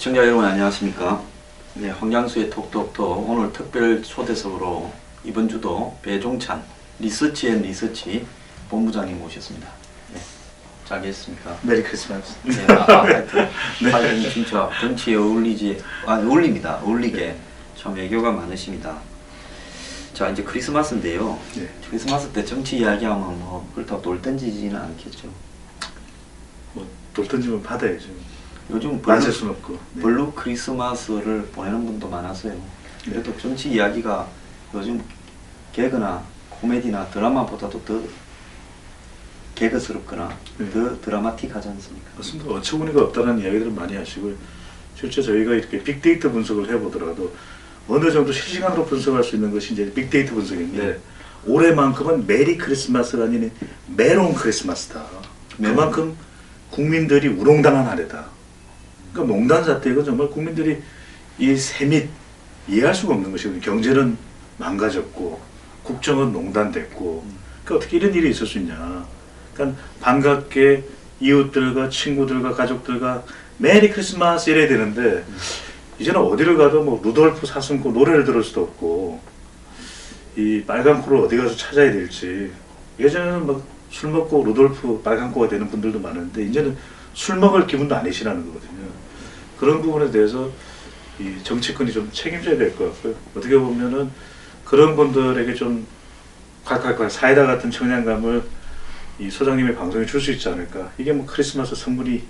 시청자 여러분 안녕하십니까. 네, 황장수의 톡톡톡 오늘 특별 초대석으로 이번 주도 배종찬 리서치 본부장님 모셨습니다. 네, 잘 계셨습니까? 메리 크리스마스. 네, 하여튼 사진 진짜 정치에 어울립니다. 어울리게 참 애교가 많으십니다. 자, 이제 크리스마스인데요. 네. 크리스마스 때 정치 이야기하면 뭐 그렇다고 돌 던지지는 않겠죠. 뭐 돌 던지면 받아야죠. 요즘 맞을 수는 없고. 네. 블루 크리스마스를 보내는 분도 많았어요. 그래도 정치 이야기가 요즘 개그나 코미디나 드라마보다도 더 개그스럽거나 네. 더 드라마틱하지 않습니까? 맞습니다. 어처구니가 없다는 이야기들을 많이 하시고, 실제 저희가 이렇게 빅데이터 분석을 해보더라도 어느 정도 실시간으로 분석할 수 있는 것이 이제 빅데이터 분석인데, 네. 올해만큼은 메리 크리스마스가 아닌 메롱 크리스마스다. 메롱. 그만큼 국민들이 우롱당한 한 해다. 그러니까 농단 사태가 정말 국민들이 이 세밋 이해할 수가 없는 것이거든요. 경제는 망가졌고 국정은 농단됐고 그러니까 어떻게 이런 일이 있을 수 있냐. 그러니까 반갑게 이웃들과 친구들과 가족들과 메리 크리스마스 이래야 되는데 이제는 어디를 가도 뭐 루돌프 사슴코 노래를 들을 수도 없고 이 빨간 코를 어디 가서 찾아야 될지. 예전에는 막 술 먹고 루돌프 빨간 코가 되는 분들도 많은데 이제는 술 먹을 기분도 아니시라는 거거든요. 그런 부분에 대해서 이 정치권이 좀 책임져야 될 것 같고요. 어떻게 보면은 그런 분들에게 좀 콸콸콸 사이다 같은 청량감을 이 소장님의 방송에 줄 수 있지 않을까. 이게 뭐 크리스마스 선물이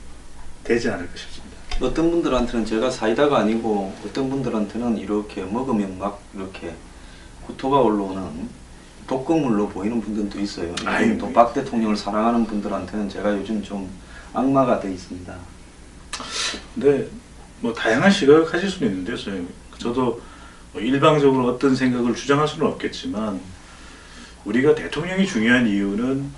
되지 않을까 싶습니다. 어떤 분들한테는 제가 사이다가 아니고 어떤 분들한테는 이렇게 먹으면 막 이렇게 구토가 올라오는 독극물로 보이는 분들도 있어요. 아유, 또 박 대통령을 사랑하는 분들한테는 제가 요즘 좀 악마가 되어 있습니다. 근데 뭐 다양한 시각을 가질 수는 있는데요, 선생님. 저도 뭐 일방적으로 어떤 생각을 주장할 수는 없겠지만 우리가 대통령이 중요한 이유는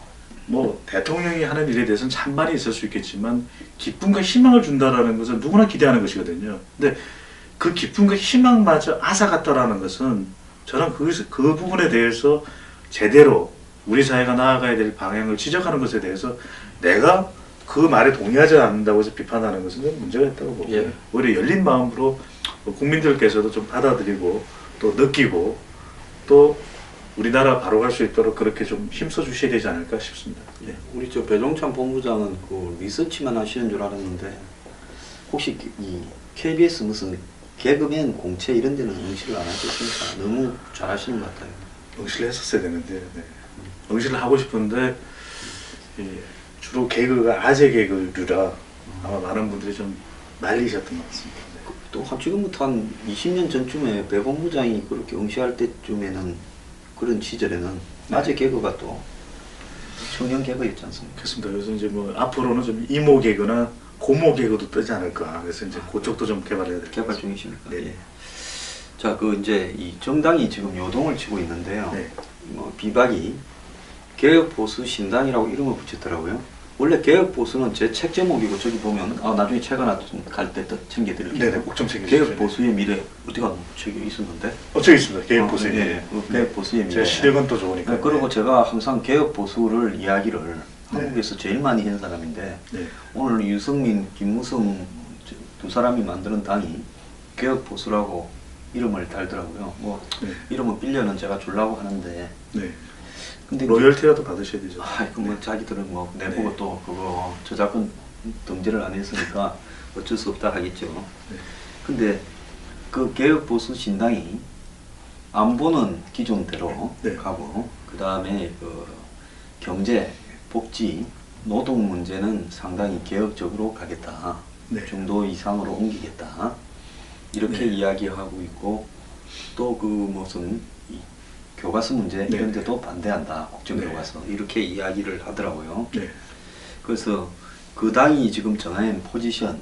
뭐 대통령이 하는 일에 대해서는 찬반이 있을 수 있겠지만 기쁨과 희망을 준다라는 것은 누구나 기대하는 것이거든요. 근데 그 기쁨과 희망마저 앗아갔다라는 것은 저는 그 부분에 대해서 제대로 우리 사회가 나아가야 될 방향을 지적하는 것에 대해서 내가 그 말에 동의하지 않는다고 해서 비판하는 것은 좀 문제가 있다고 보고 예. 오히려 열린 마음으로 국민들께서도 좀 받아들이고 또 느끼고 또 우리나라 바로 갈 수 있도록 그렇게 좀 힘써 주셔야 되지 않을까 싶습니다. 예. 우리 저 배종찬 본부장은 그 리서치만 하시는 줄 알았는데 혹시 이 KBS 무슨 개그맨 공채 이런 데는 응시를 안 하셨습니까? 너무 잘하시는 것 같아요. 응시를 했었어야 되는데 네. 응시를 하고 싶은데 주로 개그가 아재 개그류라 아마 많은 분들이 좀 말리셨던 것 같습니다. 네. 또 지금부터 한 20년 전쯤에 배 본부장이 그렇게 응시할 때쯤에는 그런 시절에는 아재 개그가 또 청년 개그였지 않습니까? 그렇습니다. 그래서 이제 뭐 앞으로는 좀 이모 개그나 고모 개그도 뜨지 않을까. 그래서 이제 그쪽도 좀 개발해야 될 것 개발 같습니다. 중이십니까? 네. 예. 자, 그 이제 이 정당이 지금 요동을 치고 있는데요. 네. 뭐 비박이 개혁 보수 신당이라고 이름을 붙였더라고요. 원래 개혁 보수는 제 책 제목이고 저기 보면 나중에 책 하나 좀 갈 때 또 챙겨드릴게요. 네네, 꼭 좀 챙겨주세요. 개혁 보수의 미래 어디가 책이 있었는데? 저기 있습니다. 개혁 보수의 예, 미래. 그 개혁 보수의 미래. 제 시력은 또 좋으니까. 네, 그리고 제가 항상 개혁 보수를 이야기를 네. 한국에서 제일 많이 한 사람인데 네. 오늘 유승민, 김무성 두 사람이 만드는 당이 개혁 보수라고 이름을 달더라고요. 뭐 네. 이름은 빌려는 제가 주려고 하는데 네. 근데 로열티라도 받으셔야 되죠. 그 뭐 자기들은 뭐 내보고 네. 또 그거 저작권 등재를 안 했으니까 어쩔 수 없다 하겠죠. 네. 근데 그 개혁 보수 신당이 안보는 기존대로 네. 가고 그 다음에 그 경제, 복지, 노동 문제는 상당히 개혁적으로 가겠다. 네. 중도 이상으로 옮기겠다. 이렇게 네. 이야기하고 있고 또 그 무슨 교과서 문제 네. 이런 데도 반대한다. 네. 국정교과서 이렇게 이야기를 하더라고요. 네. 그래서 그 당이 지금 정한 포지션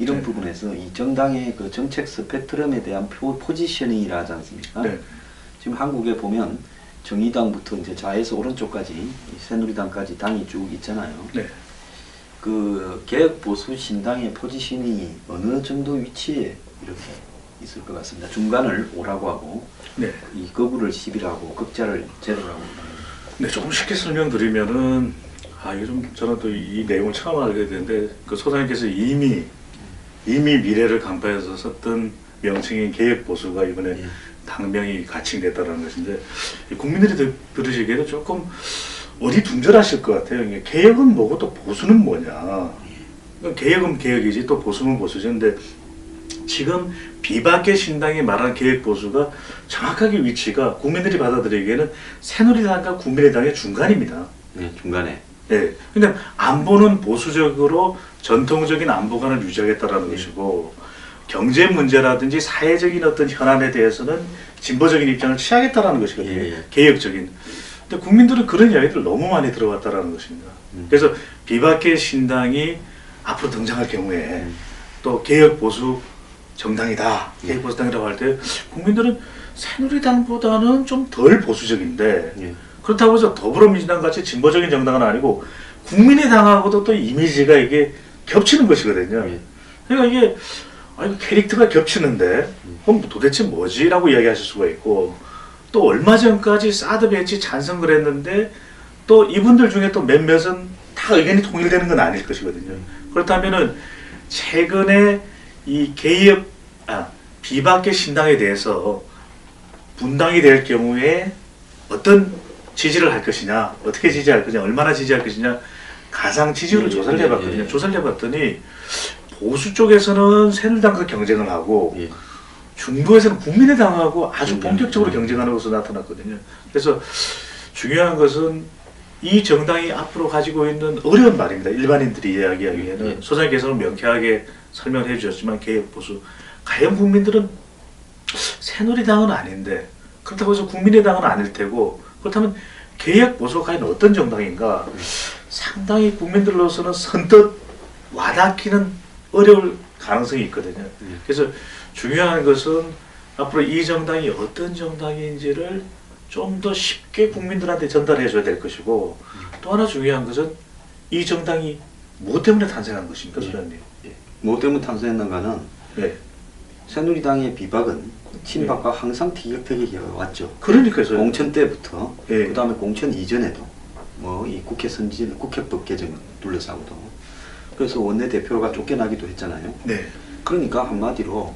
이런 네. 부분에서 이 정당의 그 정책 스펙트럼에 대한 포지셔닝이라 하지 않습니까? 네. 지금 한국에 보면 정의당부터 이제 좌에서 오른쪽까지 이 새누리당까지 당이 쭉 있잖아요. 네. 그 개혁 보수 신당의 포지션이 어느 정도 위치에 이렇게 있을 것 같습니다. 중간을 오라고 하고 네. 이 거구를 10이라고 극자를 제로라고. 네, 조금 쉽게 설명드리면은 이게 좀 저는 또 이 내용을 처음 알게 됐는데 그 소장님께서 이미 이미 미래를 간파해서 썼던 명칭인 개혁보수가 이번에 예. 당명이 가칭됐다는 것인데 국민들이 들으시기에도 조금 어리둥절하실 것 같아요. 이게 개혁은 뭐고 또 보수는 뭐냐. 그러니까 개혁은 개혁이지 또 보수는 보수지. 근데 지금 비박계 신당이 말하는 개혁보수가 정확하게 위치가 국민들이 받아들이기에는 새누리당과 국민의당의 중간입니다. 네, 중간에. 예. 그러니까 안보는 보수적으로 전통적인 안보관을 유지하겠다라는 것이고 경제 문제라든지 사회적인 어떤 현안에 대해서는 진보적인 입장을 취하겠다라는 것이거든요. 예. 개혁적인. 근데 국민들은 그런 이야기들 너무 많이 들어왔다라는 것입니다. 그래서 비박계 신당이 앞으로 등장할 경우에 또 개혁 보수 정당이다, 개혁 보수당이라고 할 때 국민들은 새누리당보다는 좀 덜 보수적인데 예. 그렇다고 해서 더불어민주당 같이 진보적인 정당은 아니고 국민의당하고도 또 이미지가 이게 겹치는 것이거든요. 예. 그러니까 이게 이거 캐릭터가 겹치는데 그럼 도대체 뭐지라고 이야기하실 수가 있고 또 얼마 전까지 사드 배치 찬성을 했는데 또 이분들 중에 또 몇몇은 다 의견이 통일되는 건 아닐 것이거든요. 그렇다면은 최근에 이 비박계 신당에 대해서 분당이 될 경우에 어떤 지지를 할 것이냐, 어떻게 지지할 것이냐, 얼마나 지지할 것이냐 가상 지지율을 조사를 해봤거든요. 조사를 해봤더니 보수 쪽에서는 새누리당과 경쟁을 하고 예. 중도에서는 국민의당하고 아주 본격적으로 경쟁하는 것으로 나타났거든요. 그래서 중요한 것은 이 정당이 앞으로 가지고 있는 어려운 말입니다. 일반인들이 이야기하기에는 소장님께서는 명쾌하게 설명을 해주셨지만 개혁보수 과연 국민들은 새누리당은 아닌데 그렇다고 해서 국민의당은 아닐 테고 그렇다면 개혁보수가 과연 어떤 정당인가 상당히 국민들로서는 선뜻 와닿기는 어려울 가능성이 있거든요. 그래서 중요한 것은 앞으로 이 정당이 어떤 정당인지를 좀 더 쉽게 국민들한테 전달해 줘야 될 것이고 또 하나 중요한 것은 이 정당이 뭐 때문에 탄생한 것입니까, 소장님? 뭐 때문에 탄생했는가는 네. 새누리당의 비박은 친박과 항상 티격태격이 왔죠. 그러니까요. 공천 때부터 예. 그 다음에 공천 이전에도 뭐 이 국회 선진 국회법 개정을 둘러싸고도 그래서 원내대표가 쫓겨나기도 했잖아요. 네. 그러니까 한마디로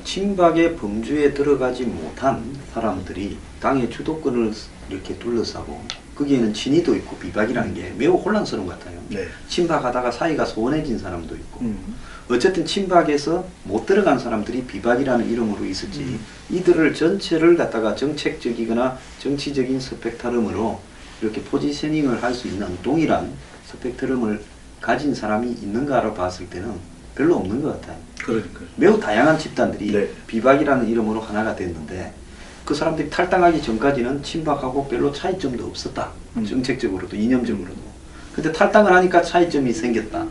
친박의 범주에 들어가지 못한 사람들이 당의 주도권을 이렇게 둘러싸고 거기에는 친이도 있고 비박이라는 게 매우 혼란스러운 것 같아요. 네. 친박하다가 사이가 소원해진 사람도 있고 어쨌든 친박에서 못 들어간 사람들이 비박이라는 이름으로 있었지 이들을 전체를 갖다가 정책적이거나 정치적인 스펙트럼으로 이렇게 포지셔닝을 할 수 있는 동일한 스펙트럼을 가진 사람이 있는가로 봤을 때는 별로 없는 것 같아요. 그러니까요. 매우 다양한 집단들이 네. 비박이라는 이름으로 하나가 됐는데 그 사람들이 탈당하기 전까지는 친박하고 별로 차이점도 없었다. 정책적으로도 이념적으로도. 근데 탈당을 하니까 차이점이 생겼다.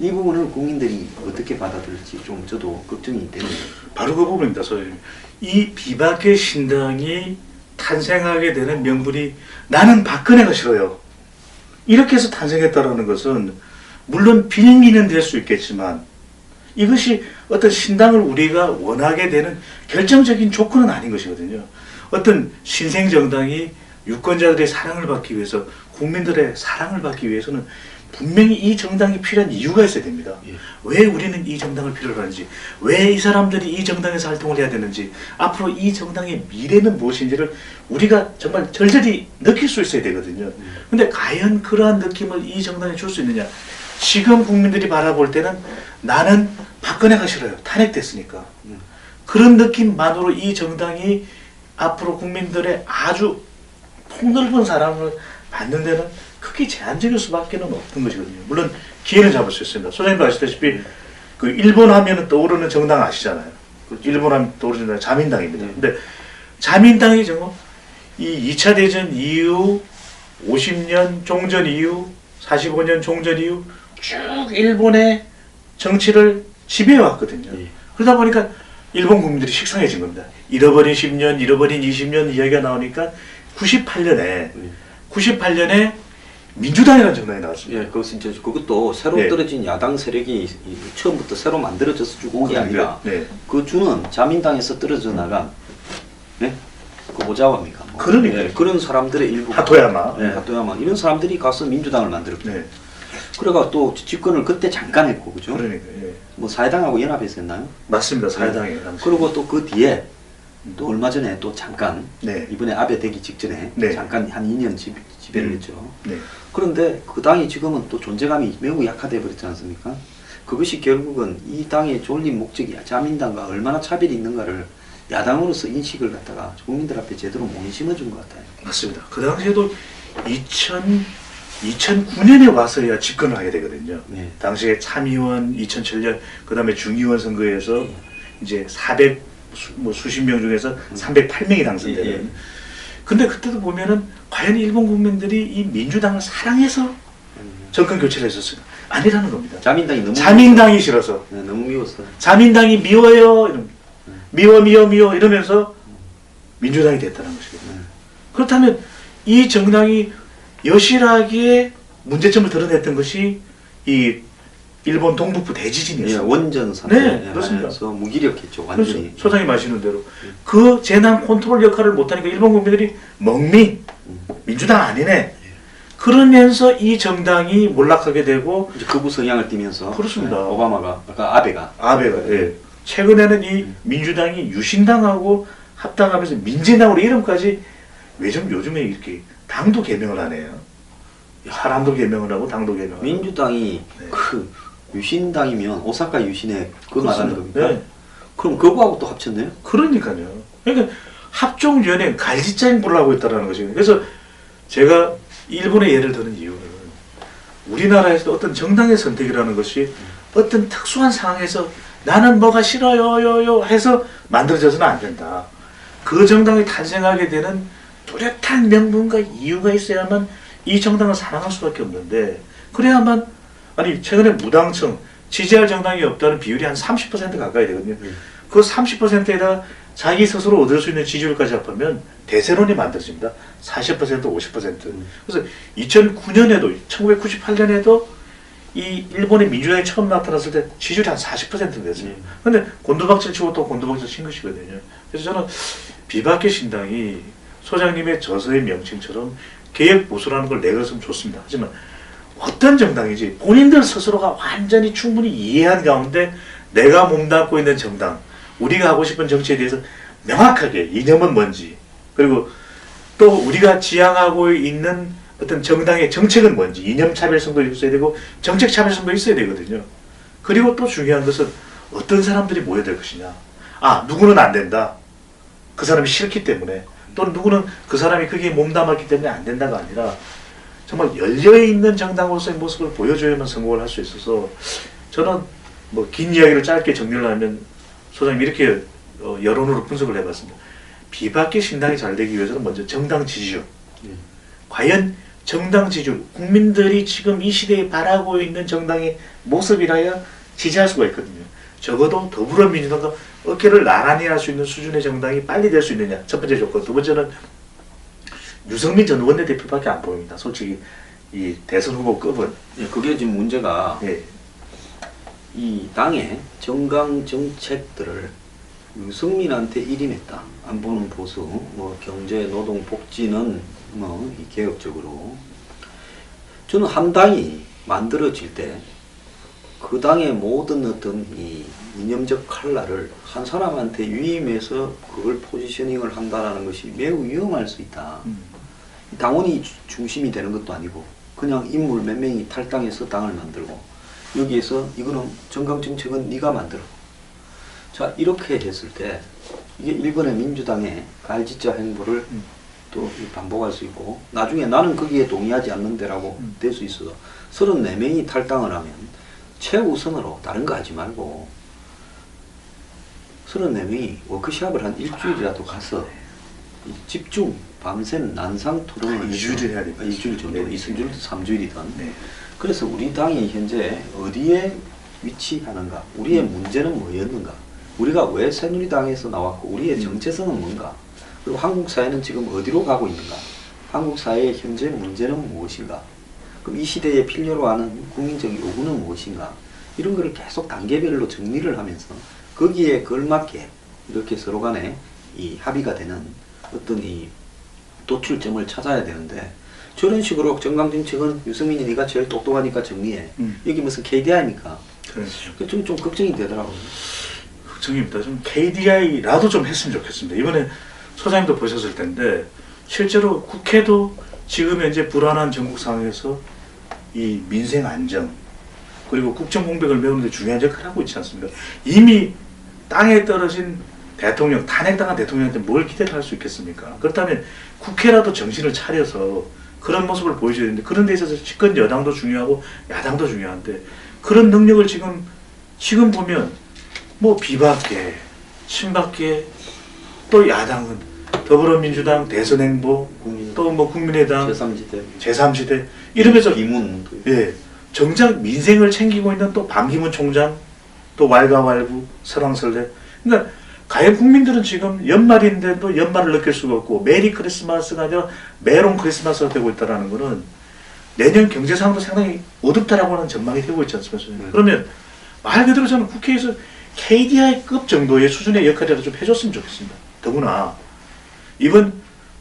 이 부분을 국민들이 어떻게 받아들일지 좀 저도 걱정이 되는 거예요. 바로 그 부분입니다, 소장님. 이 비박계 신당이 탄생하게 되는 명분이 나는 박근혜가 싫어요. 이렇게 해서 탄생했다는 것은 물론 빌미는 될 수 있겠지만 이것이 어떤 신당을 우리가 원하게 되는 결정적인 조건은 아닌 것이거든요. 어떤 신생정당이 유권자들의 사랑을 받기 위해서 국민들의 사랑을 받기 위해서는 분명히 이 정당이 필요한 이유가 있어야 됩니다. 예. 왜 우리는 이 정당을 필요로 하는지, 왜 이 사람들이 이 정당에서 활동을 해야 되는지, 앞으로 이 정당의 미래는 무엇인지를 우리가 정말 절절히 느낄 수 있어야 되거든요. 근데 과연 그러한 느낌을 이 정당에 줄 수 있느냐? 지금 국민들이 바라볼 때는 나는 박근혜가 싫어요. 탄핵됐으니까. 그런 느낌만으로 이 정당이 앞으로 국민들의 아주 폭넓은 사랑을 받는 데는 크게 제한적일 수밖에 없는 것이거든요. 물론 기회는 잡을 수 있습니다. 소장님도 아시다시피 그 일본 하면 떠오르는 정당 아시잖아요. 그렇죠. 일본 하면 떠오르는 정당 자민당입니다. 네. 근데 자민당이 정말 이 2차 대전 이후 50년 종전 이후 45년 종전 이후 쭉 일본의 정치를 지배해 왔거든요. 예. 그러다 보니까 일본 국민들이 식상해진 겁니다. 잃어버린 10년, 잃어버린 20년 이야기가 나오니까 98년에 민주당이라는 정당이 나왔습니다. 예, 그것은 이제 그것도 새로 네. 떨어진 야당 세력이 처음부터 새로 만들어져서 쭉 온 게 아니라 네. 그 주는 자민당에서 떨어져 나간 네? 그 오자와입니까? 뭐. 그러니까요. 예, 그런 사람들의 일부 하토야마. 네, 하토야마 이런 사람들이 가서 민주당을 만들었죠. 네. 그래가 또 집권을 그때 잠깐 했고, 그죠? 그러니까 예. 뭐 사회당하고 연합해서 했나요? 맞습니다. 사회당에 당시. 그리고 또 그 뒤에 또 얼마 전에 또 잠깐 네. 이번에 아베 되기 직전에 네. 잠깐 한 2년 지배를 했죠. 네. 그런데 그 당이 지금은 또 존재감이 매우 약화돼 버렸지 않습니까? 그것이 결국은 이 당의 존립 목적이 자민당과 얼마나 차별이 있는가를 야당으로서 인식을 갖다가 국민들 앞에 제대로 못 심어준 것 같아요. 맞습니다. 그 당시에도 2009년에 와서야 집권을 하게 되거든요. 네. 당시에 참의원 2007년 그 다음에 중의원 선거에서 이제 400 수십 명 중에서 308명이 당선되는. 예, 예. 근데 그때도 보면은 과연 일본 국민들이 이 민주당을 사랑해서 정권 교체를 했었어요. 아니라는 겁니다. 자민당이 너무 자민당이 싫어서. 네, 너무 미웠어요. 자민당이 미워요. 미워 이러면서 민주당이 됐다는 것이거든요. 그렇다면 이 정당이 여실하게 문제점을 드러냈던 것이 이 일본 동북부 예, 대지진이었어요. 원전 사태 네, 그렇습니다. 그래서 무기력했죠. 완전히. 소장님 아시는 대로 그 재난 컨트롤 역할을 못하니까 일본 국민들이 멍미 민주당 아니네. 그러면서 이 정당이 몰락하게 되고 이제 극우 성향을 띠면서 그렇습니다. 네, 오바마가 아까 아베가 아베가 최근에는 이 민주당이 유신당하고 합당하면서 민진당으로 이름까지 왜 좀 요즘에 이렇게 당도 개명을 하네요. 사람도 개명을 하고 당도 개명을 하고. 민주당이 네. 그 유신당이면 오사카 유신의 그 말하는 그렇습니다. 겁니까? 네. 그럼 그거하고 또 합쳤네요? 그러니까요. 그러니까 합종연행 갈짓자행 보려고 했다라는 것이거든요. 그래서 제가 일본의 예를 드는 이유는 우리나라에서 어떤 정당의 선택이라는 것이 어떤 특수한 상황에서 나는 뭐가 싫어요 해서 만들어져서는 안 된다. 그 정당이 탄생하게 되는 뚜렷한 명분과 이유가 있어야만 이 정당을 사랑할 수밖에 없는데 그래야만 아니 최근에 무당청 지지할 정당이 없다는 비율이 한 30% 가까이 되거든요. 그 30%에다 자기 스스로 얻을 수 있는 지지율까지 합하면 대세론이 만들어집니다. 40% 50%. 그래서 2009년에도 1998년에도 이 일본의 민주당이 처음 나타났을 때 지지율이 한 40% 됐어요. 근데 곤두박질 치고 또 곤두박질 친 것이거든요. 그래서 저는 비박계 신당이 소장님의 저서의 명칭처럼 개혁보수라는 걸 내걸으면 좋습니다. 하지만 어떤 정당이지 본인들 스스로가 완전히 충분히 이해한 가운데 내가 몸담고 있는 정당, 우리가 하고 싶은 정치에 대해서 명확하게 이념은 뭔지 그리고 또 우리가 지향하고 있는 어떤 정당의 정책은 뭔지 이념 차별성도 있어야 되고 정책 차별성도 있어야 되거든요. 그리고 또 중요한 것은 어떤 사람들이 모여야 될 것이냐. 아, 누구는 안 된다. 그 사람이 싫기 때문에 또는 누구는 그 사람이 거기에 몸담았기 때문에 안 된다가 아니라 정말 열려있는 정당으로서의 모습을 보여줘야만 성공을 할 수 있어서 저는 뭐 긴 이야기를 짧게 정리를 하면 소장님 이렇게 여론으로 분석을 해봤습니다. 비박계 신당이 잘 되기 위해서는 먼저 정당 지지율. 과연 정당 지지율, 국민들이 지금 이 시대에 바라고 있는 정당의 모습이라야 지지할 수가 있거든요. 적어도 더불어민주당과 어깨를 나란히 할 수 있는 수준의 정당이 빨리 될 수 있느냐. 첫 번째 조건. 두 번째는 유승민 전 원내대표밖에 안 보입니다. 솔직히 이 대선 후보급은. 예, 그게 지금 문제가 예. 이 당의 정강 정책들을 유승민한테 일임했다. 안보는 보수, 뭐 경제, 노동, 복지는 뭐 이 개혁적으로. 저는 한 당이 만들어질 때 그 당의 모든 어떤 이 이념적 칼날을 한 사람한테 위임해서 그걸 포지셔닝을 한다라는 것이 매우 위험할 수 있다. 당원이 중심이 되는 것도 아니고 그냥 인물 몇 명이 탈당해서 당을 만들고 여기에서 이거는 정강정책은 네가 만들어. 자 이렇게 했을 때 이게 일본의 민주당의 갈짓자 행보를 또 반복할 수 있고 나중에 나는 거기에 동의하지 않는데라고 될 수 있어서 34명이 탈당을 하면 최우선으로 다른 거 하지 말고 34명이 워크숍을 한 일주일이라도 가서 집중 밤샘 난상 토론을 2주일 해야 됩니다. 2주일 정도, 네. 2주일 3주일이든 네. 그래서 우리 당이 현재 어디에 위치하는가, 우리의 문제는 뭐였는가, 우리가 왜 새누리당에서 나왔고 우리의 정체성은 뭔가, 그리고 한국 사회는 지금 어디로 가고 있는가, 한국 사회의 현재 문제는 무엇인가, 그럼 이 시대에 필요로 하는 국민적 요구는 무엇인가, 이런 거를 계속 단계별로 정리를 하면서 거기에 걸맞게 이렇게 서로 간에 이 합의가 되는 어떤 이 도출점을 찾아야 되는데 저런 식으로 정강정책은 유승민이 네가 제일 똑똑하니까 정리해. 여기 무슨 KDI니까. 그렇죠. 좀 걱정이 되더라고요. 걱정입니다. 좀 KDI라도 좀 했으면 좋겠습니다. 이번에 소장님도 보셨을 텐데 실제로 국회도 지금 현재 불안한 전국 상황에서 이 민생 안정 그리고 국정 공백을 메우는 데 중요한 역할을 하고 있지 않습니까? 이미 땅에 떨어진 대통령, 탄핵당한 대통령한테 뭘 기대를 할 수 있겠습니까? 그렇다면 국회라도 정신을 차려서 그런 모습을 보여줘야 되는데 그런 데 있어서 집권 여당도 중요하고 야당도 중요한데 그런 능력을 지금 보면 뭐 비박계, 친박계, 또 야당은 더불어민주당, 대선행보, 또 뭐 국민의당, 제3지대 이러면서 비문 예, 정작 민생을 챙기고 있는 또 반기문 총장, 또 왈가왈부, 설왕설래. 그러니까 가해 국민들은 지금 연말인데도 연말을 느낄 수가 없고 메리 크리스마스가 아니라 메롱 크리스마스가 되고 있다는 것은 내년 경제 상황도 상당히 어둡다라고 하는 전망이 되고 있지 않습니까? 그러면 말 그대로 저는 국회에서 KDI급 정도의 수준의 역할이라도 좀 해줬으면 좋겠습니다. 더구나 이번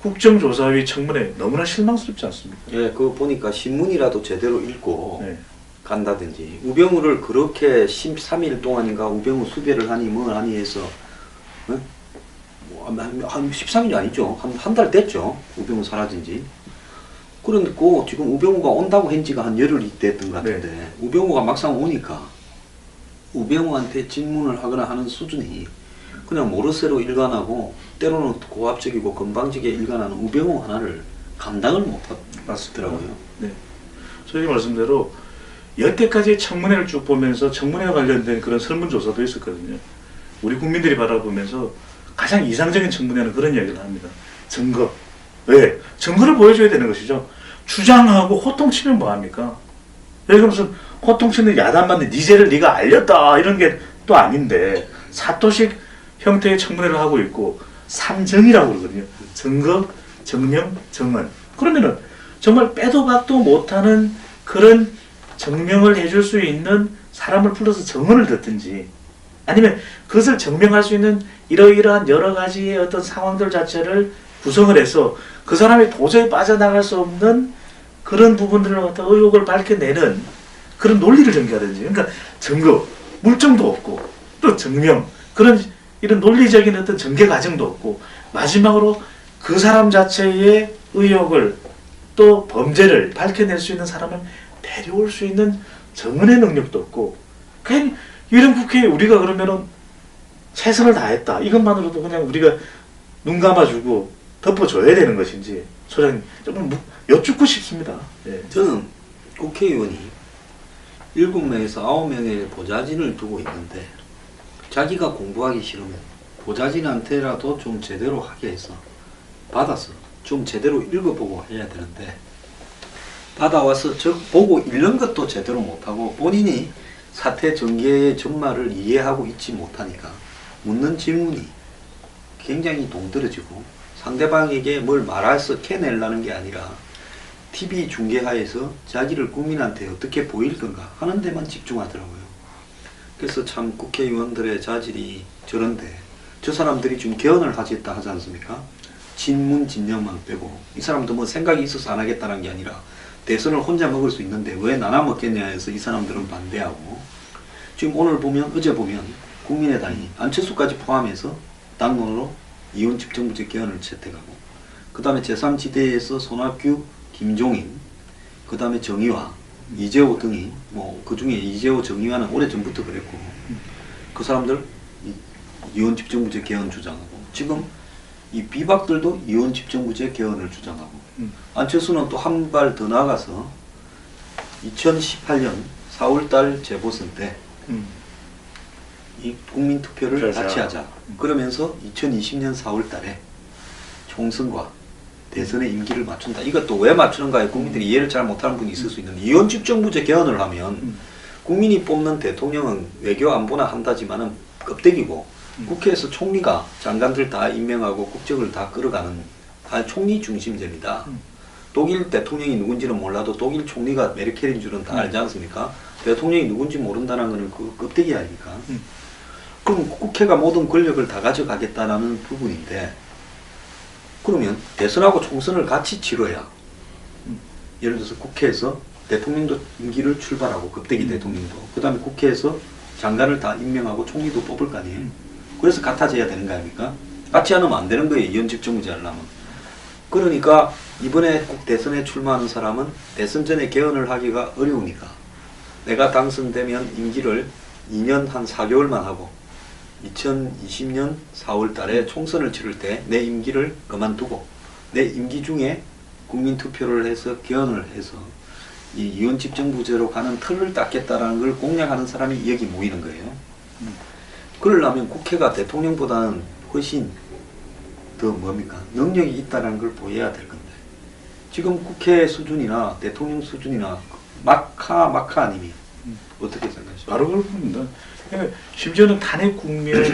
국정조사위 청문회 너무나 실망스럽지 않습니까? 예, 그거 보니까 신문이라도 제대로 읽고 네. 간다든지 우병우를 그렇게 13일 동안인가 우병우 수배를 하니 뭐 하니 해서 한 13일이 아니죠. 한 달 됐죠. 우병우 사라진 지. 그런데 지금 우병우가 온다고 한 지가 한 열흘이 됐던 것 같은데 네. 우병우가 막상 오니까 우병우한테 질문을 하거나 하는 수준이 그냥 모르쇠로 일관하고 때로는 고압적이고 건방지게 일관하는 우병우 하나를 감당을 못하더라고요. 네. 소장님 말씀대로 여태까지 청문회를 쭉 보면서 청문회와 관련된 그런 설문조사도 있었거든요. 우리 국민들이 바라보면서 가장 이상적인 청문회는 그런 이야기를 합니다. 증거. 왜? 증거를 보여줘야 되는 것이죠. 주장하고 호통치면 뭐합니까? 여기가 무슨 호통치는 야단맞는 네 죄를 네가 알렸다 이런 게 또 아닌데 사토식 형태의 청문회를 하고 있고 삼정이라고 그러거든요. 증거, 증명, 증언. 그러면은 정말 빼도 박도 못하는 그런 증명을 해줄 수 있는 사람을 불러서 증언을 듣든지 아니면 그것을 증명할 수 있는 이러이러한 여러 가지의 어떤 상황들 자체를 구성을 해서 그 사람이 도저히 빠져나갈 수 없는 그런 부분들을 갖다 의혹을 밝혀내는 그런 논리를 전개하든지 그러니까 증거, 물증도 없고 또 증명 그런 이런 논리적인 어떤 전개 과정도 없고 마지막으로 그 사람 자체의 의혹을 또 범죄를 밝혀낼 수 있는 사람을 데려올 수 있는 증언의 능력도 없고 그냥 이런 국회에 우리가 그러면은 최선을 다했다 이것만으로도 그냥 우리가 눈 감아주고 덮어줘야 되는 것인지 소장님 조금 여쭙고 싶습니다. 예. 저는 국회의원이 7명에서 9명의 보좌진을 두고 있는데 자기가 공부하기 싫으면 보좌진한테라도 좀 제대로 하게 해서 받아서 좀 제대로 읽어보고 해야 되는데 받아와서 보고 읽는 것도 제대로 못하고 본인이 사태 전개의 전말을 이해하고 있지 못하니까 묻는 질문이 굉장히 동떨어지고 상대방에게 뭘 말해서 캐내려는 게 아니라 TV 중계하에서 자기를 국민한테 어떻게 보일 건가 하는 데만 집중하더라고요. 그래서 참 국회의원들의 자질이 저런데 저 사람들이 지금 개헌을 하겠다 하지 않습니까? 진문진영만 빼고 이 사람도 뭐 생각이 있어서 안 하겠다는 게 아니라 대선을 혼자 먹을 수 있는데 왜 나눠 먹겠냐 해서 이 사람들은 반대하고 지금 오늘 보면 어제 보면 국민의당이 안철수까지 포함해서 당론으로 이혼 집정부제 개헌을 채택하고 그 다음에 제3지대에서 손학규, 김종인 그 다음에 정의화, 이재호 등이 뭐 그 중에 이재호, 정의화는 오래전부터 그랬고 그 사람들 이혼 집정부제 개헌 주장하고 지금 이 비박들도 이혼 집정부제 개헌을 주장하고 안철수는 또 한 발 더 나아가서 2018년 4월달 재보선 때 이 국민투표를 같이 하자 그러면서 2020년 4월달에 총선과 대선의 임기를 맞춘다. 이것도 왜 맞추는가에 국민들이 이해를 잘 못하는 분이 있을 수 있는데 이혼 집정부제 개헌을 하면 국민이 뽑는 대통령은 외교 안보나 한다지만은 껍데기고 국회에서 총리가 장관들 다 임명하고 국정을 다 끌어가는 다 총리 중심제입니다. 독일 대통령이 누군지는 몰라도 독일 총리가 메르켈인 줄은 다 알지 않습니까? 대통령이 누군지 모른다는 것은 그 껍데기 아닙니까? 그럼 국회가 모든 권력을 다 가져가겠다는 부분인데 그러면 대선하고 총선을 같이 치러야 예를 들어서 국회에서 대통령도 임기를 출발하고 극대기 대통령도 그 다음에 국회에서 장관을 다 임명하고 총리도 뽑을 거 아니에요. 그래서 같아져야 되는 거 아닙니까? 같이 않으면 안 되는 거예요. 이원집정부제 하려면. 그러니까 이번에 꼭 대선에 출마하는 사람은 대선 전에 개헌을 하기가 어려우니까 내가 당선되면 임기를 2년 한 4개월만 하고 2020년 4월 달에 총선을 치를 때 내 임기를 그만두고 내 임기 중에 국민투표를 해서 개헌을 해서 이 이원집정부제로 가는 틀을 닦겠다라는 걸 공략하는 사람이 여기 모이는 거예요. 그러려면 국회가 대통령보다는 훨씬 더 뭡니까? 능력이 있다는 걸 보여야 될 건데 지금 국회 수준이나 대통령 수준이나 막하 아님이 어떻게 생각하십니까? 바로 그렇습니다. 그러니까 심지어는 탄핵 국면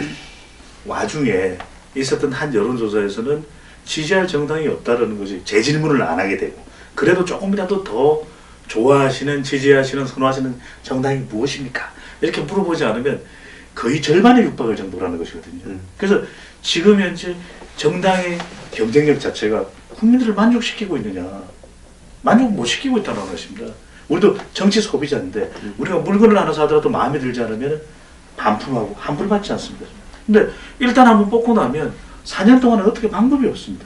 와중에 있었던 한 여론조사에서는 지지할 정당이 없다는 것이 제 질문을 안 하게 되고 그래도 조금이라도 더 좋아하시는, 지지하시는, 선호하시는 정당이 무엇입니까? 이렇게 물어보지 않으면 거의 절반에 육박할 정도라는 것이거든요. 그래서 지금 현재 정당의 경쟁력 자체가 국민들을 만족시키고 있느냐? 만족 못 시키고 있다는 것입니다. 우리도 정치 소비자인데 우리가 물건을 하나 사더라도 마음에 들지 않으면 반품하고 환불받지 않습니다. 근데 일단 한번 뽑고 나면 4년 동안은 어떻게 방법이 없습니다.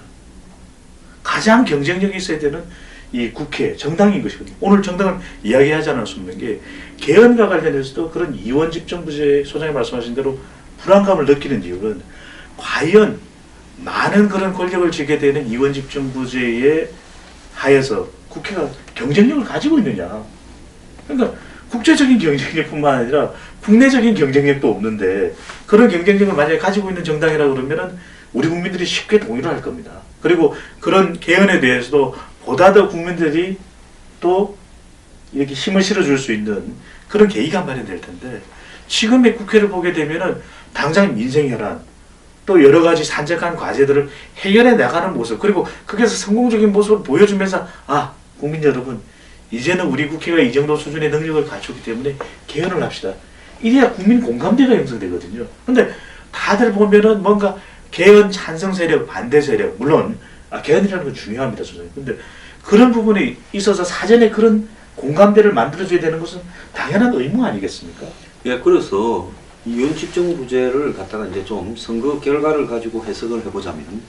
가장 경쟁력이 있어야 되는 이 국회, 정당인 것이거든요. 오늘 정당을 이야기하지 않을 수 없는 게 개헌과 관련해서도 그런 이원집정부제 소장이 말씀하신 대로 불안감을 느끼는 이유는 과연 많은 그런 권력을 쥐게 되는 이원집정부제에 하에서 국회가 경쟁력을 가지고 있느냐. 그러니까 국제적인 경쟁력뿐만 아니라 국내적인 경쟁력도 없는데 그런 경쟁력을 만약에 가지고 있는 정당이라 그러면은 우리 국민들이 쉽게 동의를 할 겁니다. 그리고 그런 개헌에 대해서도 보다 더 국민들이 또 이렇게 힘을 실어줄 수 있는 그런 계기가 마련될 텐데 지금의 국회를 보게 되면은 당장 민생 혈안 또 여러 가지 산적한 과제들을 해결해 나가는 모습 그리고 거기서 성공적인 모습을 보여주면서 아 국민 여러분 이제는 우리 국회가 이 정도 수준의 능력을 갖췄기 때문에 개헌을 합시다. 이래야 국민 공감대가 형성되거든요. 근데 다들 보면은 뭔가 개헌 찬성 세력, 반대 세력 물론 개헌이라는 건 중요합니다, 소장님. 근데 그런 부분에 있어서 사전에 그런 공감대를 만들어줘야 되는 것은 당연한 의무 아니겠습니까? 예, 그래서 이원집정부제를 갖다가 이제 좀 선거 결과를 가지고 해석을 해보자면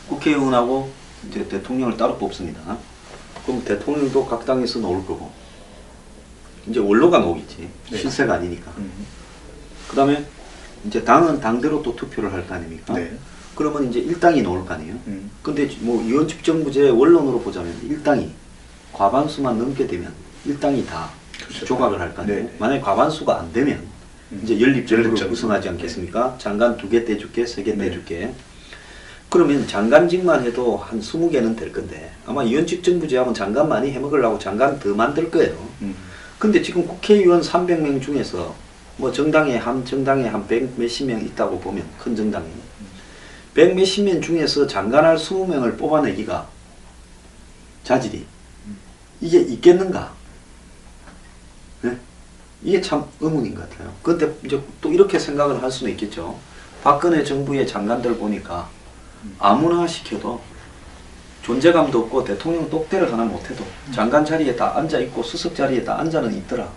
국회의원하고 이제 대통령을 따로 뽑습니다. 그럼 대통령도 각 당에서 나올 거고 이제 원로가 나오겠지. 네. 실세가 아니니까. 그 다음에 이제 당은 당대로 또 투표를 할 거 아닙니까? 네. 그러면 이제 일당이 나올 거 아니에요? 근데 뭐 이원집정부제 원론으로 보자면 일당이 과반수만 넘게 되면 일당이 다 그렇죠. 조각을 할 거 아니에요? 네. 만약에 과반수가 안 되면 이제 연립적으로 연립적으로. 구성하지 않겠습니까? 장관 2개 떼줄게, 3개 네. 떼줄게. 그러면 장관직만 해도 한 20개는 될 건데 아마 이원집정부제 하면 장관 많이 해먹으려고 장관 더 만들 거예요. 근데 지금 국회의원 300명 중에서 뭐 정당에 한 100 몇십 명 있다고 보면 큰 정당이 100 몇십 명 중에서 장관할 20명을 뽑아내기가 자질이 이게 있겠는가? 네? 이게 참 의문인 것 같아요. 그런데 이제 또 이렇게 생각을 할 수는 있겠죠. 박근혜 정부의 장관들 보니까 아무나 시켜도 존재감도 없고 대통령 똑대를 하나 못해도 장관 자리에 다 앉아있고 수석 자리에 다 앉아는 있더라.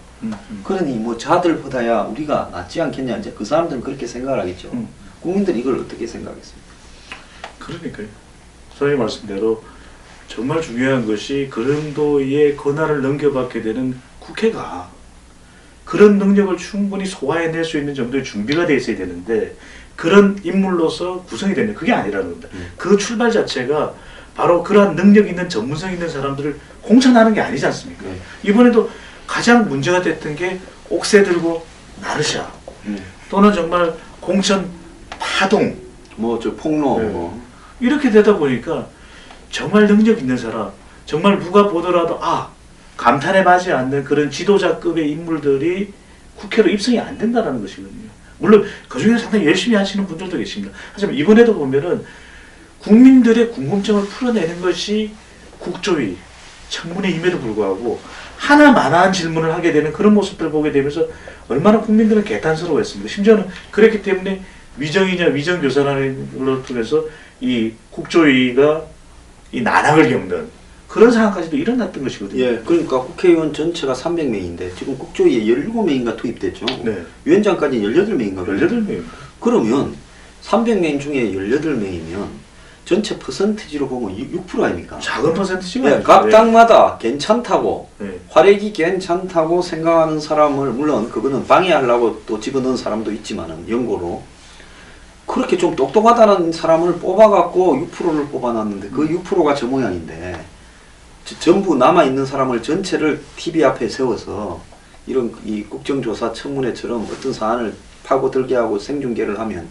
그러니 뭐 자들보다야 우리가 낫지 않겠냐. 이제 그 사람들은 그렇게 생각을 하겠죠. 국민들이 이걸 어떻게 생각하겠습니까? 그러니까요. 선생님 말씀대로 정말 중요한 것이 그 정도의 권한을 넘겨받게 되는 국회가 그런 능력을 충분히 소화해낼 수 있는 정도의 준비가 되어 있어야 되는데 그런 인물로서 구성이 되는 그게 아니라는 겁니다. 그 출발 자체가 바로 그러한 능력 있는 전문성 있는 사람들을 공천하는 게 아니지 않습니까? 네. 이번에도 가장 문제가 됐던 게 옥새 들고 나르샤 또는 정말 공천 파동 뭐 저 폭로 네. 뭐 이렇게 되다 보니까 정말 능력 있는 사람 정말 누가 보더라도 아 감탄에 맞지 않는 그런 지도자급의 인물들이 국회로 입성이 안 된다는 것이거든요. 물론 그 중에 상당히 열심히 하시는 분들도 계십니다. 하지만 이번에도 보면은 국민들의 궁금증을 풀어내는 것이 국조위, 청문회임에도 불구하고 하나만한 질문을 하게 되는 그런 모습들을 보게 되면서 얼마나 국민들은 개탄스러워했습니다. 심지어는 그랬기 때문에 위정이냐 위정교사라는 걸 통해서 이 국조위가 이 난항을 겪는 그런 상황까지도 일어났던 것이거든요. 예, 그러니까 국회의원 전체가 300명인데 지금 국조위에 17명인가 투입됐죠. 네. 위원장까지 18명인가. 18명. 그러면 300명 중에 18명이면 전체 퍼센티지로 보면 6% 아닙니까? 작은 퍼센트지만 네, 각 당마다 괜찮다고 네. 활약이 괜찮다고 생각하는 사람을 물론 그거는 방해하려고 또 집어넣은 사람도 있지만은 연고로 그렇게 좀 똑똑하다는 사람을 뽑아갖고 6%를 뽑아놨는데 그 6%가 저 모양인데 전부 남아있는 사람을 전체를 TV 앞에 세워서 이런 이 국정조사 청문회처럼 어떤 사안을 파고들게 하고 생중계를 하면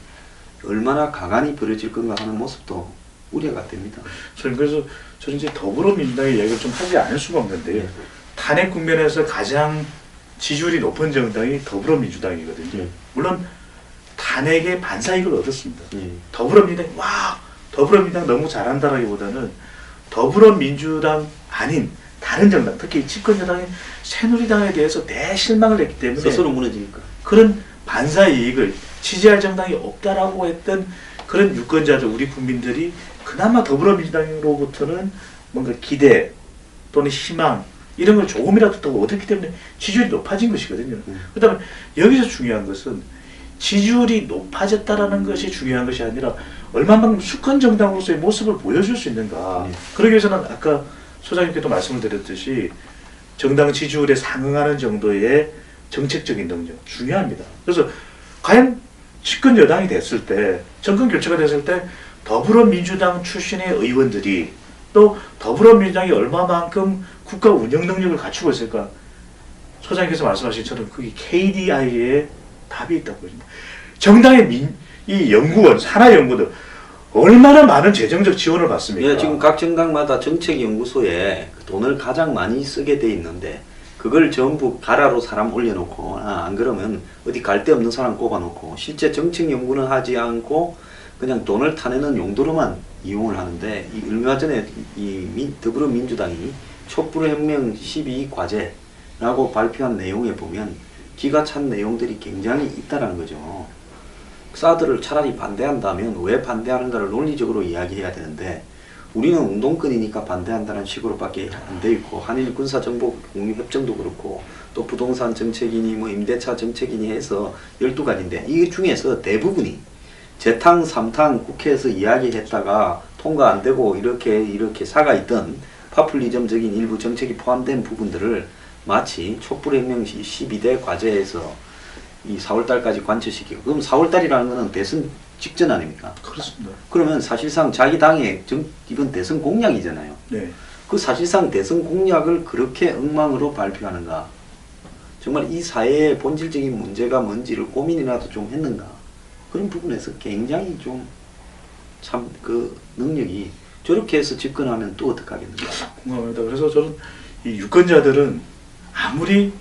얼마나 가관이 벌어질 건가 하는 모습도 우려가 됩니다. 그래서 저는 이제 더불어민주당의 이야기를 좀 하지 않을 수가 없는데요. 네. 탄핵 국면에서 가장 지지율이 높은 정당이 더불어민주당이거든요. 네. 물론 탄핵의 반사이익을 얻었습니다. 예. 더불어민주당이 와 더불어민주당 너무 잘한다라기보다는 더불어민주당 아닌 다른 정당, 특히 집권여당인 새누리당에 대해서 대실망을 했기 때문에 스스로 무너지니까. 그런 반사이익을 지지할 정당이 없다라고 했던 그런 유권자들, 우리 국민들이 그나마 더불어민주당으로부터는 뭔가 기대 또는 희망 이런 걸 조금이라도 더 얻었기 때문에 지지율이 높아진 것이거든요. 그 다음에 여기서 중요한 것은 지지율이 높아졌다라는 것이 중요한 것이 아니라 얼마만큼 수권 정당으로서의 모습을 보여줄 수 있는가. 네. 그러기 위해서는 아까 소장님께도 말씀을 드렸듯이 정당 지지율에 상응하는 정도의 정책적인 능력 중요합니다. 그래서 과연 집권 여당이 됐을 때, 정권 교체가 됐을 때 더불어민주당 출신의 의원들이 또 더불어민주당이 얼마만큼 국가 운영 능력을 갖추고 있을까? 소장님께서 말씀하신 것처럼 그게 KDI에 답이 있다고 보입니다. 정당의 이 연구원, 산하연구들 얼마나 많은 재정적 지원을 받습니까? 예, 지금 각 정당마다 정책연구소에 돈을 가장 많이 쓰게 돼 있는데 그걸 전부 가라로 사람 올려놓고 안 그러면 어디 갈 데 없는 사람 꼽아놓고 실제 정책 연구는 하지 않고 그냥 돈을 타내는 용도로만 이용을 하는데 이 얼마 전에 더불어민주당이 촛불혁명 12과제라고 발표한 내용에 보면 기가 찬 내용들이 굉장히 있다는 거죠. 사드를 차라리 반대한다면 왜 반대하는가를 논리적으로 이야기해야 되는데 우리는 운동권이니까 반대한다는 식으로밖에 안 돼 있고 한일 군사정보 공유 협정도 그렇고 또 부동산 정책이니 뭐 임대차 정책이니 해서 12가지인데 이 중에서 대부분이 재탕, 삼탕 국회에서 이야기했다가 통과 안 되고 이렇게 사가 있던 파퓰리즘적인 일부 정책이 포함된 부분들을 마치 촛불혁명 12대 과제에서 이 4월달까지 관철시키고 그럼 4월달이라는 것은 대선 직전 아닙니까? 그렇습니다. 그러면 사실상 자기 당의 이건 대선 공약이잖아요. 네. 그 사실상 대선 공약을 그렇게 엉망으로 발표하는가? 정말 이 사회의 본질적인 문제가 뭔지를 고민이라도 좀 했는가? 그런 부분에서 굉장히 좀 참 그 능력이 저렇게 해서 집권하면 또 어떡하겠는가? 공감합니다. 그래서 저는 이 유권자들은 아무리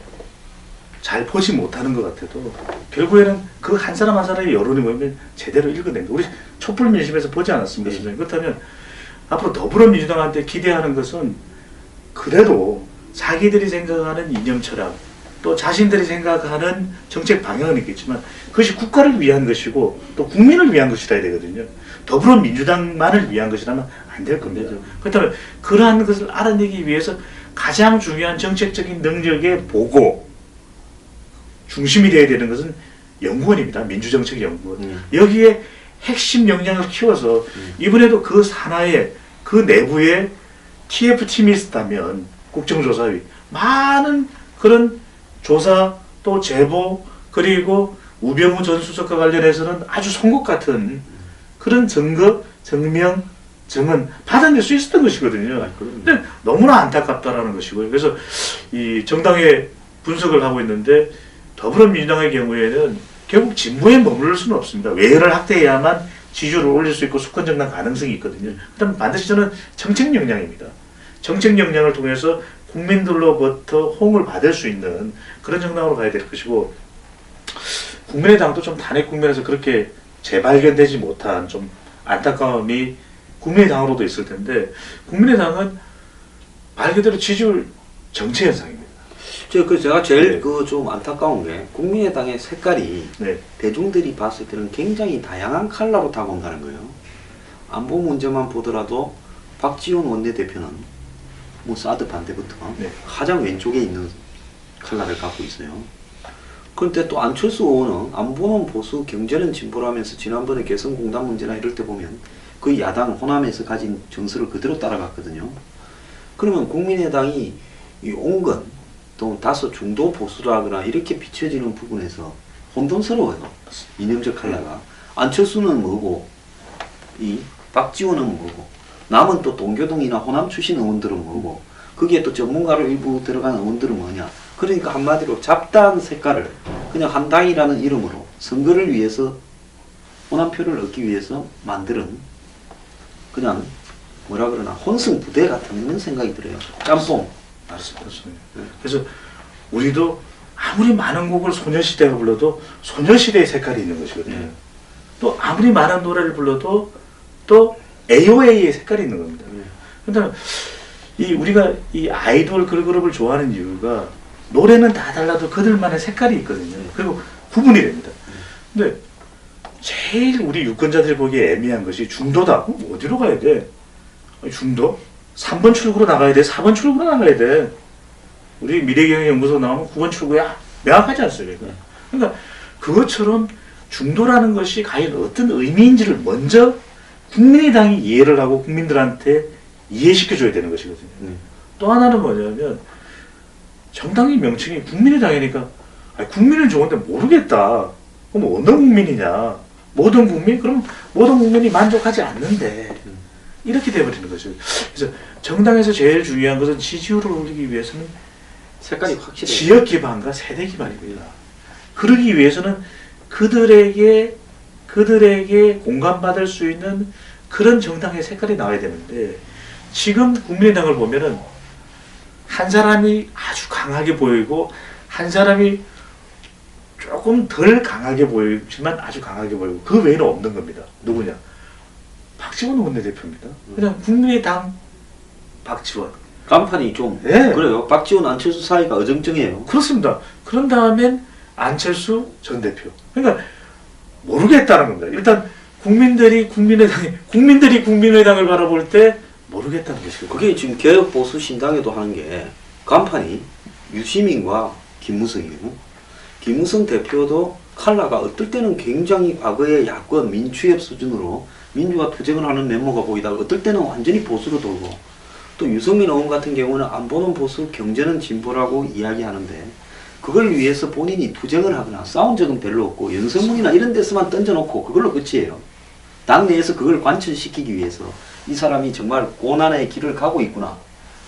잘 보지 못하는 것 같아도 결국에는 그 한 사람 한 사람의 여론이 모이면 제대로 읽어낸다. 우리 촛불 민심에서 보지 않았습니까, 네. 선생님? 그렇다면 앞으로 더불어민주당한테 기대하는 것은 그래도 자기들이 생각하는 이념 철학 또 자신들이 생각하는 정책 방향은 있겠지만 그것이 국가를 위한 것이고 또 국민을 위한 것이라 해야 되거든요. 더불어민주당만을 위한 것이라면 안 될 겁니다. 그렇다면 그러한 것을 알아내기 위해서 가장 중요한 정책적인 능력의 보고 중심이 되어야 되는 것은 연구원입니다. 민주정책연구원. 여기에 핵심 역량을 키워서 이번에도 그 산하에 그 내부에 TF팀이 있었다면 국정조사위 많은 그런 조사 또 제보 그리고 우병우 전 수석과 관련해서는 아주 송곳 같은 그런 증거, 증명, 증언 받아낼 수 있었던 것이거든요. 근데 너무나 안타깝다라는 것이고요. 그래서 이 정당의 분석을 하고 있는데 더불어민주당의 경우에는 결국 진보에 머무를 수는 없습니다. 외연을 확대해야만 지지율을 올릴 수 있고 수권정당 가능성이 있거든요. 그다음 반드시 저는 정책 역량입니다. 정책 역량을 통해서 국민들로부터 호응을 받을 수 있는 그런 정당으로 가야 될 것이고 국민의당도 좀 탄핵 국면에서 그렇게 재발견되지 못한 좀 안타까움이 국민의당으로도 있을 텐데 국민의당은 말 그대로 지지율 정체 현상입니다. 제가 제일 네. 좀 안타까운 게 국민의당의 색깔이 네. 대중들이 봤을 때는 굉장히 다양한 컬러로 다가온다는 거예요. 안보 문제만 보더라도 박지원 원내대표는 사드 반대부터 네. 가장 왼쪽에 있는 칼라를 갖고 있어요. 그런데 또 안철수 의원은 안 보는 보수 경제는 진보라면서 지난번에 개성공단 문제나 이럴 때 보면 그 야당 호남에서 가진 정서를 그대로 따라갔거든요. 그러면 국민의당이 이 온건 또 다소 중도 보수라거나 이렇게 비춰지는 부분에서 혼돈스러워요. 이념적 칼라가. 안철수는 뭐고 이 박지원은 뭐고 남은 또 동교동이나 호남 출신 의원들은 뭐고 거기에 또 전문가로 일부 들어가는 의원들은 뭐냐. 그러니까 한마디로 잡다한 색깔을 그냥 한당이라는 이름으로 선거를 위해서 호남표를 얻기 위해서 만드는 그냥 뭐라 그러나 혼성 부대 같은 생각이 들어요. 짬뽕. 맞습니다. 그래서 우리도 아무리 많은 곡을 소녀시대가 불러도 소녀시대의 색깔이 있는 것이거든요. 네. 또 아무리 많은 노래를 불러도 또 AOA의 색깔이 있는 겁니다. 그러니까 이 우리가 이 아이돌 걸그룹을 좋아하는 이유가 노래는 다 달라도 그들만의 색깔이 있거든요. 그리고 구분이 됩니다. 근데 제일 우리 유권자들이 보기에 애매한 것이 중도다. 그럼 어디로 가야 돼? 중도? 3번 출구로 나가야 돼? 4번 출구로 나가야 돼? 우리 미래경영연구소 나오면 9번 출구야. 명확하지 않습니까? 그러니까 그것처럼 중도라는 것이 과연 어떤 의미인지를 먼저 국민의당이 이해를 하고 국민들한테 이해시켜줘야 되는 것이거든요. 또 하나는 뭐냐면 정당의 명칭이 국민의당이니까 아니, 국민은 좋은데 모르겠다. 그럼 어느 국민이냐? 모든 국민? 그럼 모든 국민이 만족하지 않는데 이렇게 돼버리는 거죠. 그래서 정당에서 제일 중요한 것은 지지율을 올리기 위해서는 색깔이 확실해요. 지역 기반과 세대 기반입니다. 그러기 위해서는 그들에게 공감받을 수 있는 그런 정당의 색깔이 나와야 되는데 지금 국민의당을 보면은 한 사람이 아주 강하게 보이고 한 사람이 조금 덜 강하게 보이지만 아주 강하게 보이고 그 외에는 없는 겁니다. 누구냐? 박지원 원내대표입니다. 그냥 국민의당 박지원. 간판이 좀 네. 그래요. 박지원 안철수 사이가 어정쩡해요. 그렇습니다. 그런 다음엔 안철수 전 대표. 그러니까 모르겠다는 겁니다. 일단 국민들이 국민의당을 바라볼 때 모르겠다는 것이거든요. 그게 지금 개혁 보수 신당에도 하는 게 간판이 유시민과 김무성이에요. 김무성 대표도 칼라가 어떨 때는 굉장히 과거의 야권 민추협 수준으로 민주화 투쟁을 하는 면모가 보이다가 어떨 때는 완전히 보수로 돌고 또 유승민 의원 같은 경우는 안 보는 보수 경제는 진보라고 이야기하는데 그걸 위해서 본인이 투쟁을 하거나 싸운 적은 별로 없고 연설문이나 이런 데서만 던져놓고 그걸로 끝이에요. 당내에서 그걸 관철시키기 위해서 이 사람이 정말 고난의 길을 가고 있구나.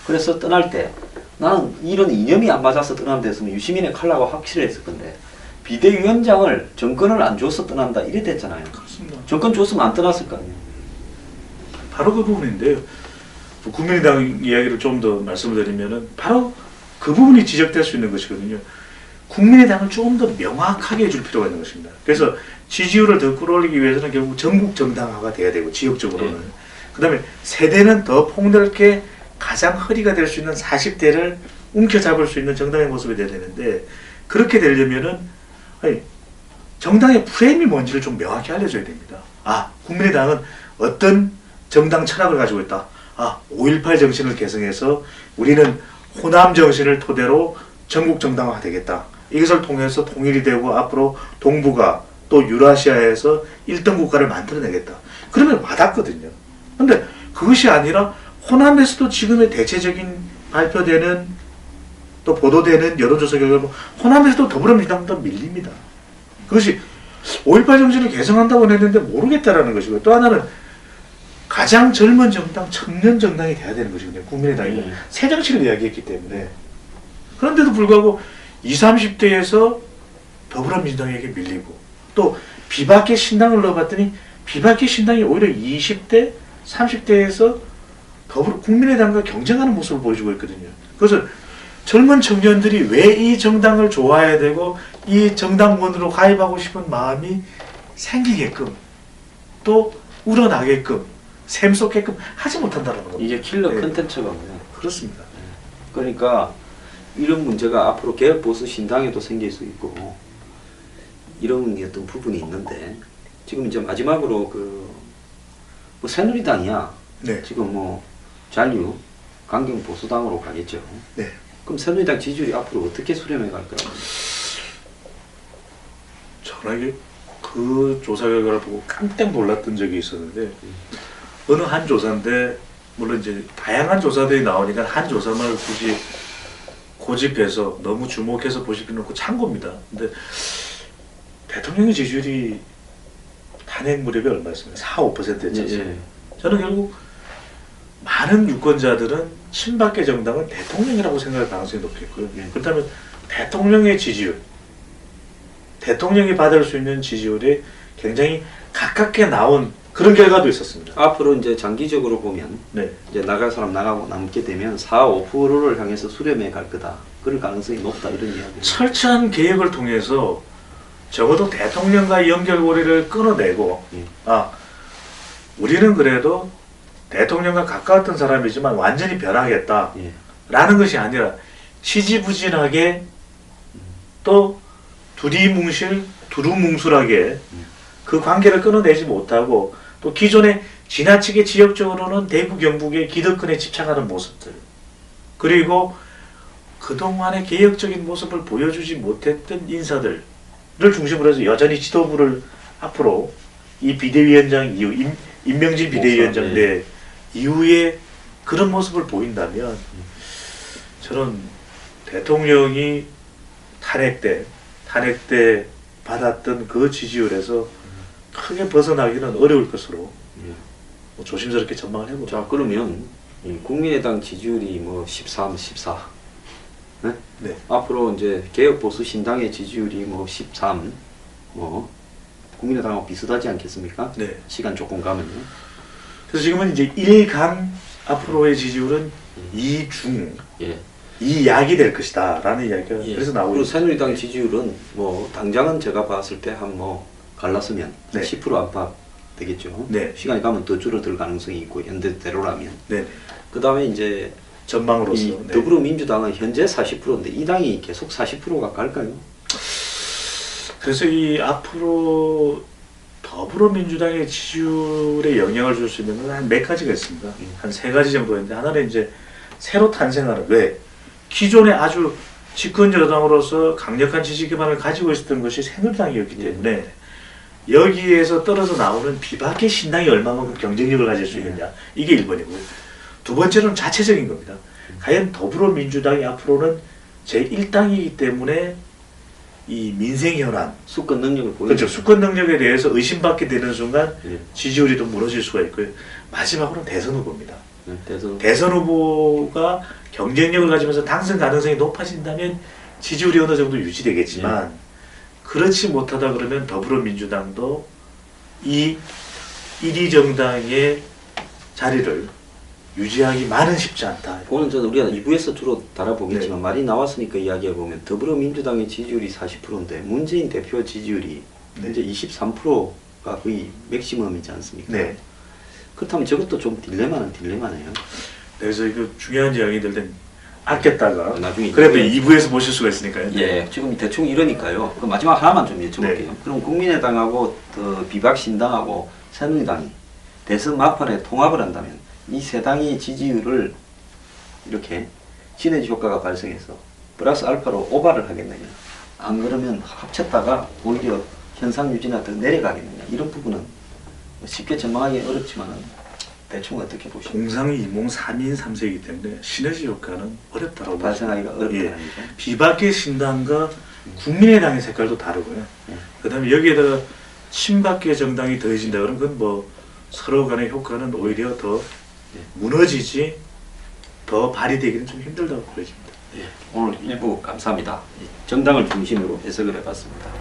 그래서 떠날 때 나는 이런 이념이 안 맞아서 떠난 데서는 유시민의 칼라가 확실했을 건데 비대위원장을 정권을 안 줘서 떠난다 이래 됐잖아요. 그렇습니다. 정권 줬으면 안 떠났을 거 아니에요. 바로 그 부분인데요. 국민의당 이야기를 좀 더 말씀을 드리면은 바로 그 부분이 지적될 수 있는 것이거든요. 국민의당을 조금 더 명확하게 해줄 필요가 있는 것입니다. 그래서 지지율을 더 끌어올리기 위해서는 결국 전국 정당화가 돼야 되고 지역적으로는 그 다음에 세대는 더 폭넓게 가장 허리가 될 수 있는 40대를 움켜잡을 수 있는 정당의 모습이 돼야 되는데 그렇게 되려면은 아니, 정당의 프레임이 뭔지를 좀 명확히 알려줘야 됩니다. 아, 국민의당은 어떤 정당 철학을 가지고 있다. 아, 5.18 정신을 계승해서 우리는 호남 정신을 토대로 전국 정당화가 되겠다. 이것을 통해서 통일이 되고 앞으로 동북아 또 유라시아에서 1등 국가를 만들어내겠다. 그러면 와닿거든요. 근데 그것이 아니라 호남에서도 지금의 대체적인 발표되는 또 보도되는 여론조사 결과 호남에서도 더불어민주당보다 밀립니다. 그것이 5.18 정신을 개성한다고 했는데 모르겠다라는 것이고 또 하나는 가장 젊은 정당, 청년 정당이 돼야 되는 것이거든요. 국민의당이 새정치를 이야기했기 때문에. 그런데도 불구하고 20, 30대에서 더불어민주당에게 밀리고 또 비박계 신당을 넣어봤더니 비박계 신당이 오히려 20대, 30대에서 국민의당과 경쟁하는 모습을 보여주고 있거든요. 그래서 젊은 청년들이 왜 이 정당을 좋아해야 되고 이 정당원으로 가입하고 싶은 마음이 생기게끔 또 우러나게끔 샘솟게끔 하지 못한다는 겁니다. 이게 킬러 네. 컨텐츠가 뭐냐. 그렇습니다. 그러니까 이런 문제가 앞으로 개혁 보수 신당에도 생길 수 있고 이런 어떤 부분이 있는데 지금 이제 마지막으로 뭐 새누리당이야. 네. 지금 뭐 잔류 강경 보수당으로 가겠죠. 네. 그럼 새누리당 지지율이 앞으로 어떻게 수렴해 갈 거라고? 전화기 그 조사 결과를 보고 깜짝 놀랐던 적이 있었는데 어느 한 조사인데 물론 이제 다양한 조사들이 나오니까 한 조사만 굳이 고집해서 너무 주목해서 보실 필요는 없고 참고입니다. 근데 대통령의 지지율이 탄핵 무렵에 얼마였습니까? 4~5%였지 않습니까? 저는 결국 많은 유권자들은 친박계 정당은 대통령이라고 생각할 가능성이 높겠고요. 그렇다면 대통령의 지지율, 대통령이 받을 수 있는 지지율에 굉장히 가깝게 나온 그런 결과도 있었습니다. 앞으로 이제 장기적으로 보면 네. 이제 나갈 사람 나가고 남게 되면 4~5%를 향해서 수렴해 갈 거다. 그럴 가능성이 높다 이런 이야기. 철저한 개혁을 통해서 적어도 대통령과 연결고리를 끊어내고 우리는 그래도 대통령과 가까웠던 사람이지만 완전히 변하겠다 라는 것이 아니라 지지부진하게 또 두루뭉술하게 그 관계를 끊어내지 못하고 또 기존에 지나치게 지역적으로는 대구 경북의 기득권에 집착하는 모습들 그리고 그동안의 개혁적인 모습을 보여주지 못했던 인사들을 중심으로 해서 여전히 지도부를 앞으로 이 비대위원장 이후 임명진 비대위원장 내 이후에 그런 모습을 보인다면 저는 대통령이 탄핵 때 받았던 그 지지율에서 크게 벗어나기는 어려울 것으로 뭐 조심스럽게 전망을 해보죠. 자 그러면 이 국민의당 지지율이 뭐 13, 14 네? 네. 앞으로 이제 개혁보수 신당의 지지율이 뭐 13, 뭐 국민의당하고 비슷하지 않겠습니까? 네. 시간 조금 가면요. 그래서 지금은 이제 1강 앞으로의 지지율은 2중, 예. 2약이 될 것이다 라는 이야기가 그래서 나오고 그리고 있습니다. 새누리당 지지율은 뭐 당장은 제가 봤을 때 한 뭐 갈랐으면 네. 10% 안팎 되겠죠. 네. 시간이 가면 더 줄어들 가능성이 있고 현대대로라면. 네. 그 다음에 이제 전망으로서 이 더불어민주당은 현재 40%인데 이 당이 계속 40%가 갈까요? 그래서 이 앞으로 더불어민주당의 지지율에 영향을 줄 수 있는 건 한 몇 가지가 있습니다. 한 세 가지 정도 있는데 하나는 이제 새로 탄생하는 왜 기존에 아주 집권 여당으로서 강력한 지지 기반을 가지고 있었던 것이 새누리당이었기 때문에 여기에서 떨어져 나오는 비박계 신당이 얼마만큼 경쟁력을 가질 수 있느냐 이게 1번이고요. 두 번째는 자체적인 겁니다. 과연 더불어민주당이 앞으로는 제1당이기 때문에 이 민생 현안, 수권 능력을 보여. 그렇죠. 수권 능력에 대해서 의심받게 되는 순간 예. 지지율이 또 무너질 수가 있고요. 마지막으로는 대선 후보입니다. 대선. 대선 후보가 경쟁력을 가지면서 당선 가능성이 높아진다면 지지율이 어느 정도 유지되겠지만 그렇지 못하다 그러면 더불어민주당도 이 1위 정당의 자리를 유지하기만은 쉽지 않다. 오늘 저는 우리가 2부에서 주로 다뤄보겠지만 말이 나왔으니까 이야기해보면 더불어민주당의 지지율이 40%인데 문재인 대표 지지율이 현재 23%가 거의 맥시멈이지 않습니까? 네. 그렇다면 저것도 좀 딜레마네요. 그래서 이거 중요한 이야기들 땐 아꼈다가 나중에 그래도 2부에서 보실 수가 있으니까요. 예, 지금 대충 이러니까요. 그럼 마지막 하나만 좀 여쭤볼게요. 네. 그럼 국민의당하고 비박신당하고 새누리당이 대선 막판에 통합을 한다면 이 세 당의 지지율을 이렇게 시너지 효과가 발생해서 플러스 알파로 오바를 하겠느냐, 안 그러면 합쳤다가 오히려 현상 유지나 더 내려가겠느냐, 이런 부분은 쉽게 전망하기 어렵지만 대충 어떻게 보십니까? 공상이몽 3인 3세이기 때문에 시너지 효과는 어렵다고 발생하기가 어렵다는 거죠. 비박계 신당과 국민의당의 색깔도 다르고요. 그 다음에 여기에다가 친박계 정당이 더해진다 그러면 그건 뭐 서로 간의 효과는 오히려 더 무너지지 더 발휘되기는 좀 힘들다고 보여집니다. 오늘 일부 감사합니다. 정당을 중심으로 해석을 해봤습니다.